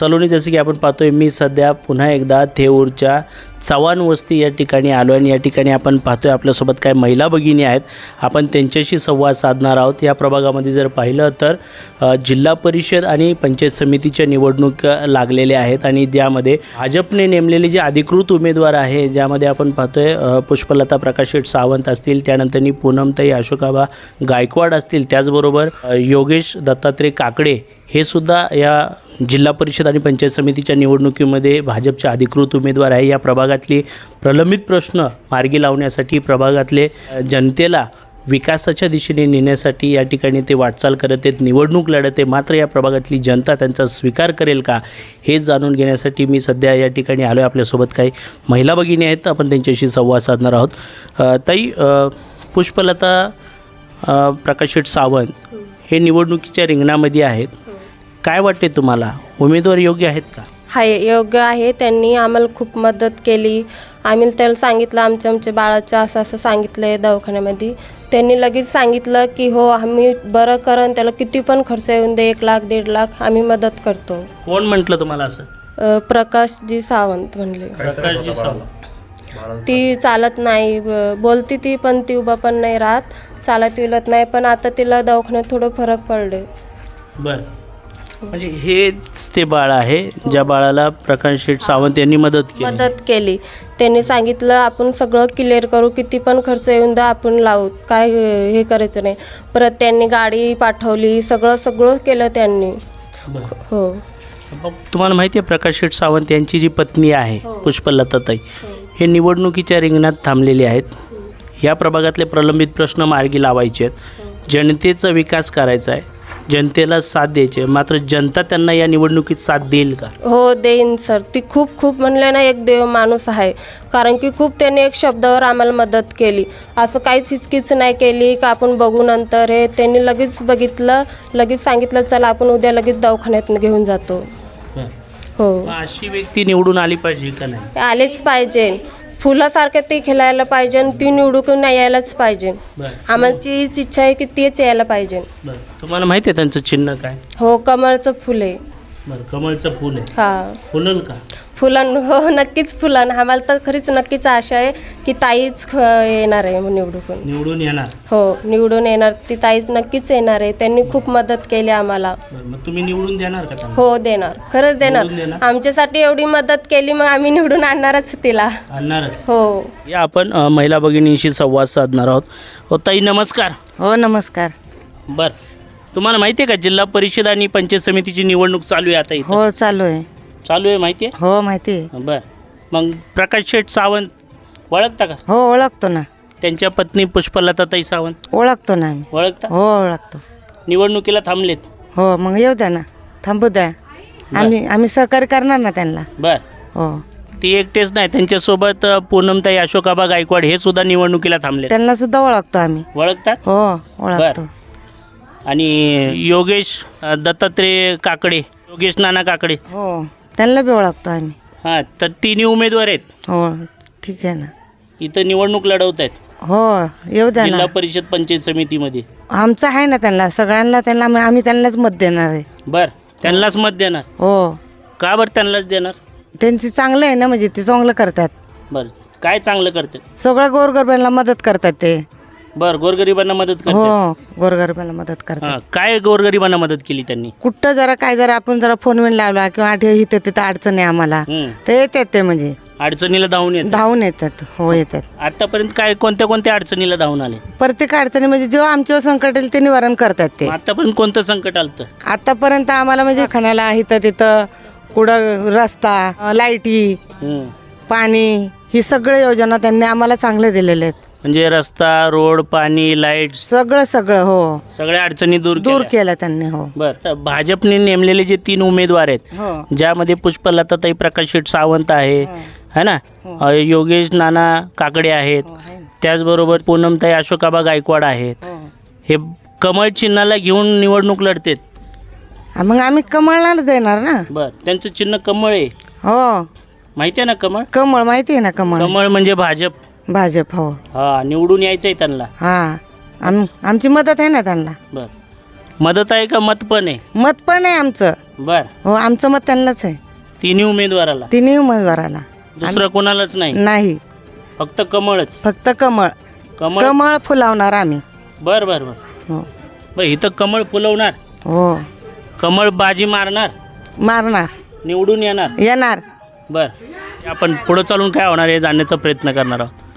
सलोनी, जसं की आपण पाहतोय मी सध्या पुन्हा एकदा थेऊरच्या चव्हाण वस्ती या ठिकाणी आलो आणि या ठिकाणी आपण पाहतोय आपल्यासोबत काय महिला भगिनी आहेत. आपण त्यांच्याशी संवाद साधणार आहोत. या प्रभागामध्ये जर पाहिलं तर जिल्हा परिषद आणि पंचायत समितीच्या निवडणूक लागलेल्या आहेत आणि ज्यामध्ये भाजपने नेमलेले जे अधिकृत उमेदवार आहे, ज्यामध्ये आपण पाहतोय पुष्पलता प्रकाश शेठ सावंत असतील, त्यानंतर पूनमताई अशोकाबा गायकवाड असतील, त्याचबरोबर योगेश दत्तात्रय काकडे हे सुद्धा या जिल्हा परिषद आणि पंचायत समितीच्या निवडणुकीमध्ये भाजपचे अधिकृत उमेदवार आहे. या प्रभागातली प्रलंबित प्रश्न मार्गी लावण्यासाठी, प्रभागातले जनतेला विकासाच्या दिशेने नेण्यासाठी या ठिकाणी ते वाटचाल करत आहेत, निवडणूक लढत आहे. मात्र या प्रभागातली जनता त्यांचा स्वीकार करेल का, हे जाणून घेण्यासाठी मी सध्या या ठिकाणी आलो आहे. आपल्यासोबत काही महिला भगिनी आहेत, आपण त्यांच्याशी संवाद साधणार आहोत. ताई, पुष्पलता प्रकाश शेठ सावंत हे निवडणुकीच्या रिंगणामध्ये आहेत. काय वाटते तुम्हाला, उमेदवार योग्य आहेत का? हाय, योग्य आहे. त्यांनी आम्हाला खूप मदत केली. आम्ही त्याला सांगितलं आमच्या बाळाचं असं सांगितलं आहे दवाखान्यामध्ये. त्यांनी लगेच सांगितलं की हो आम्ही बरं करन, त्याला किती पण खर्च येऊन दे, 1 लाख 1.5 लाख आम्ही मदत करतो. कोण म्हटलं तुम्हाला असं? प्रकाशजी सावंत म्हणले. प्रकाशजी सावंत. ती चालत नाही, बोलती ती पण ती उभा पण नाही राहत, चालत विलत नाही. पण आता तिला दवाखान्यात थोडं फरक पडले. बरं, म्हणजे हेच ते बाळ आहे ज्या बाळाला प्रकाश शेठ सावंत यांनी मदत केली. त्यांनी सांगितलं आपण सगळं क्लिअर करू, किती पण खर्च येऊन द्या, आपण लावू, काय हे करायचं नाही. परत त्यांनी गाडी पाठवली, सगळं केलं त्यांनी. हो. तुम्हाला माहिती आहे प्रकाश शेठ सावंत यांची जी पत्नी आहे पुष्पलताताई, हे निवडणुकीच्या रिंगणात थांबलेले आहेत. या प्रभागातले प्रलंबित प्रश्न मार्गी लावायचे आहेत, जनतेचा विकास करायचा आहे, जनतेला साथ द्यायचे. मात्र जनता त्यांना या निवडणुकीत साथ देईल का? हो, देईन सर. ती खूप म्हणले ना, एक देव माणूस आहे. कारण की खूप त्यांनी एक शब्दावर आम्हाला मदत केली, असं काहीच हिचकीच नाही केली का आपण बघू नंतर. हे त्यांनी लगेच बघितलं, लगेच सांगितलं चला आपण उद्या लगेच दवाखान्यात घेऊन जातो. हो, अशी व्यक्ती निवडून आली पाहिजे का नाही? आलेच पाहिजे. फुलासारखं ते खेळायला पाहिजे आणि ती निवडून यायलाच पाहिजे. आमची इच्छा आहे की तेच यायला पाहिजे. तुम्हाला माहिती आहे त्यांचं चिन्ह काय? हो, कमळचं फुल आहे. बरं, कमळचं फुल आहे. हा, फुलल का? फुलन, हो नक्कीच फुलन. आम्हाला तर खरीच नक्कीच आशा आहे की ताईच येणार आहे निवडून येणार. हो, निवडून येणार. ती ताईच नक्कीच येणार आहे. त्यांनी खूप मदत केली आम्हाला. मग तुम्ही निवडून देणार का? हो, देणार, खरंच देणार. आमच्यासाठी एवढी मदत केली, मग आम्ही निवडून आणणारच तिला. हो. या आपण महिला भगिनींशी संवाद साधणार आहोत. हो ताई, नमस्कार. हो, नमस्कार. बरं, तुम्हाला माहिती आहे का जिल्हा परिषद आणि पंचायत समितीची निवडणूक चालू आहे आता इथं? हो, चालू आहे. माहिती आहे? हो, माहिती आहे. बरं, मग प्रकाश शेठ सावंत ओळखता का? हो, ओळखतो ना. त्यांच्या पत्नी पुष्पलताताई सावंत ओळखतो ना आम्ही. ओळखता? हो, ओळखतो. निवडणुकीला थांबलेत. हो, मग येऊ द्या ना, थांबू द्या. आम्ही सहकार्य करणार ना त्यांना. बरं, हो. ती एकटेच नाही, त्यांच्यासोबत पूनमताई अशोकाबा गायकवाड हे सुद्धा निवडणुकीला थांबले. त्यांना सुद्धा ओळखतो आम्ही. ओळखतात? हो, ओळखतो. आणि योगेश दत्तात्रय काकडे, योगेश नाना काकडे, हो, त्यांना बी ओळखतो आम्ही. हां, तर तिन्ही उमेदवार आहेत. हो, ठीक आहे ना. इथं निवडणूक लढवत आहेत. हो, येऊ द्या जिल्हा ना. परिषद पंचायत समितीमध्ये. आमचं आहे ना त्यांना, सगळ्यांना त्यांना आम्ही त्यांनाच मत देणार आहे. बर, त्यांनाच मत देणार? हो. का बरं त्यांनाच देणार? त्यांची चांगलं आहे ना, म्हणजे ते चांगलं करतात. बरं, काय चांगलं करतात? सगळं गोरगरिबांना मदत करतात ते. बर, गोरगरिबांना मदत करतात. हो, गोरगरिबांना मदत करतात. काय गोरगरिबांना मदत केली त्यांनी? कुठं जरा आपण जरा फोन बिन लावला किंवा इथं तिथं अडचण आहे आम्हाला, ते येतात. ते म्हणजे अडचणीला धावून येतात. हो, येतात. आतापर्यंत काय कोणत्या अडचणीला धावून आले? प्रत्येक अडचणी म्हणजे जेव्हा आमच्यावर संकट येईल ते निवारण करतात ते. आतापर्यंत कोणतं संकट आलं? आतापर्यंत आम्हाला म्हणजे खाण्याला इथं तिथं कुठं रस्ता, लाईटी, पाणी, ही सगळ्या योजना त्यांनी आम्हाला चांगले दिलेले आहेत. म्हणजे रस्ता, रोड, पाणी, लाईट, सगळं. हो, सगळ्या अडचणी दूर केल्या त्यांनी. हो. बर, भाजपने नेमलेले जे 3 उमेदवार आहेत, हो, ज्यामध्ये पुष्पलताताई प्रकाश शेठ सावंत आहे ना, योगेश नाना काकडे आहेत, त्याचबरोबर पूनमताई अशोकाबा गायकवाड आहेत. हे कमळ चिन्हाला घेऊन निवडणूक लढतात. मग आम्ही कमळलाच देणार ना. बर, त्यांचं चिन्ह कमळ आहे. हो, माहिती आहे ना कमळ? कमळ माहिती आहे ना. कमळ म्हणजे भाजप. हो. हा, निवडून यायचंय त्यांना. हा, आमची मदत आहे ना त्यांना. बर, मदत आहे का मत पण आहे? मत पण आहे आमचं. बर. हो, आमचं मत त्यांनाच आहे, तिन्ही उमेदवाराला? तिन्ही उमेदवाराला. दुसरं कोणालाच नाही? नाही, फक्त कमळच? फक्त कमळ. कमळ. कमळ फुलावणार आम्ही. बर बर बर. हो बर, इथं कमळ फुलवणार, हो, कमळ बाजी मारणार, मारणार, निवडून येणार. येणार. बर. आपण पुढे चालून काय होणार हे जाणण्याचा प्रयत्न करणार आहोत.